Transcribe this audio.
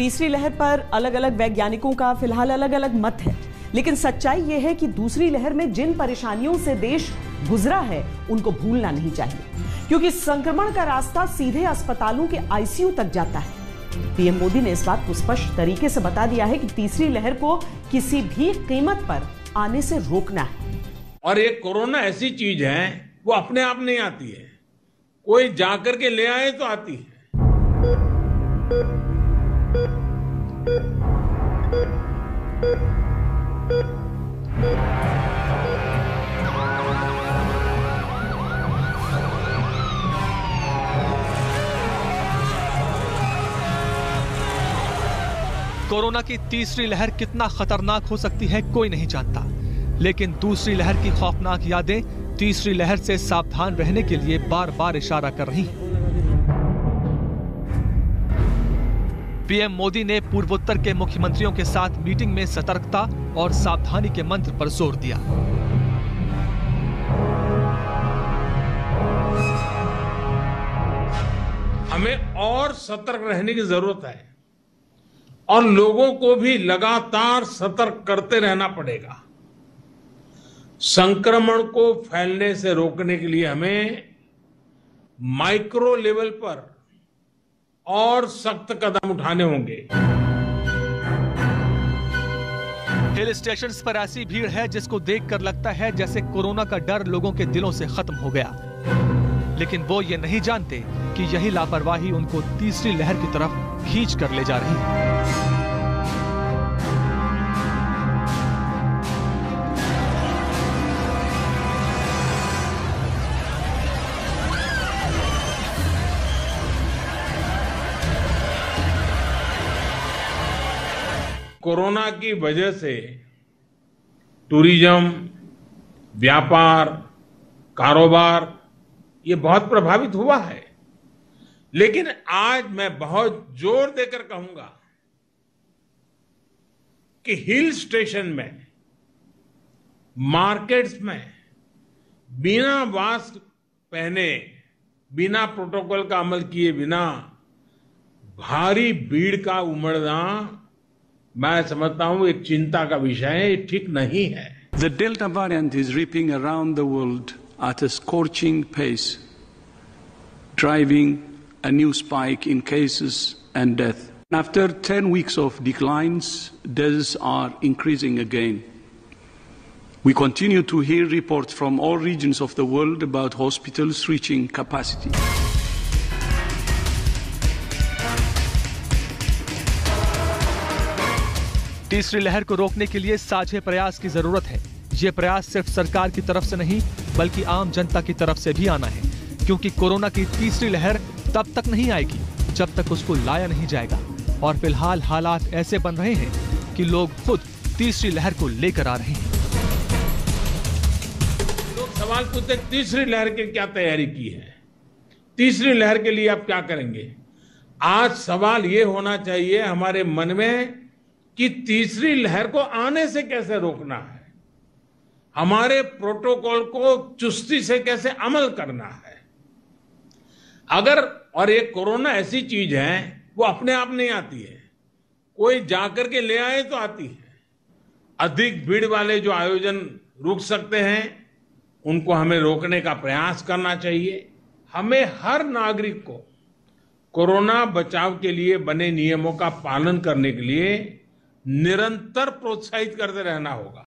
तीसरी लहर पर अलग अलग वैज्ञानिकों का फिलहाल अलग अलग मत है, लेकिन सच्चाई यह है कि दूसरी लहर में जिन परेशानियों से देश गुजरा है उनको भूलना नहीं चाहिए, क्योंकि संक्रमण का रास्ता सीधे अस्पतालों के आईसीयू तक जाता है। पीएम मोदी ने इस बात को स्पष्ट तरीके से बता दिया है कि तीसरी लहर को किसी भी कीमत पर आने से रोकना है। और ये कोरोना ऐसी चीज है, वो अपने आप नहीं आती है, कोई जाकर के ले आए तो आती है। कोरोना की तीसरी लहर कितना खतरनाक हो सकती है कोई नहीं जानता, लेकिन दूसरी लहर की खौफनाक यादें तीसरी लहर से सावधान रहने के लिए बार बार इशारा कर रही हैं। पीएम मोदी ने पूर्वोत्तर के मुख्यमंत्रियों के साथ मीटिंग में सतर्कता और सावधानी के मंत्र पर जोर दिया। हमें और सतर्क रहने की जरूरत है और लोगों को भी लगातार सतर्क करते रहना पड़ेगा। संक्रमण को फैलने से रोकने के लिए हमें माइक्रो लेवल पर और सख्त कदम उठाने होंगे। हिल स्टेशंस पर ऐसी भीड़ है जिसको देखकर लगता है जैसे कोरोना का डर लोगों के दिलों से खत्म हो गया, लेकिन वो ये नहीं जानते कि यही लापरवाही उनको तीसरी लहर की तरफ खींच कर ले जा रही है। कोरोना की वजह से टूरिज्म, व्यापार, कारोबार ये बहुत प्रभावित हुआ है, लेकिन आज मैं बहुत जोर देकर कहूंगा कि हिल स्टेशन में, मार्केट्स में बिना मास्क पहने, बिना प्रोटोकॉल का अमल किए बिना भारी भीड़ का उमड़ना, मैं समझता हूं एक चिंता का विषय है, ठीक नहीं है। The Delta variant is ripping around the world at a scorching pace, driving a new spike in cases and death. After 10 weeks of declines, deaths are increasing again. We continue to hear reports from all regions of the world about hospitals reaching capacity. तीसरी लहर को रोकने के लिए साझे प्रयास की जरूरत है। ये प्रयास सिर्फ सरकार की तरफ से नहीं, बल्कि आम जनता की तरफ से भी आना है, क्योंकि कोरोना की तीसरी लहर तब तक नहीं आएगी जब तक उसको लाया नहीं जाएगा। और फिलहाल हालात ऐसे बन रहे हैं कि लोग खुद तीसरी लहर को लेकर आ रहे हैं। लोग सवाल पूछते, तीसरी लहर की क्या तैयारी की है, तीसरी लहर के लिए आप क्या करेंगे? आज सवाल ये होना चाहिए हमारे मन में कि तीसरी लहर को आने से कैसे रोकना है, हमारे प्रोटोकॉल को चुस्ती से कैसे अमल करना है। अगर और ये कोरोना ऐसी चीज है, वो अपने आप नहीं आती है, कोई जाकर के ले आए तो आती है। अधिक भीड़ वाले जो आयोजन रुक सकते हैं, उनको हमें रोकने का प्रयास करना चाहिए। हमें हर नागरिक को कोरोना बचाव के लिए बने नियमों का पालन करने के लिए निरंतर प्रोत्साहित करते रहना होगा।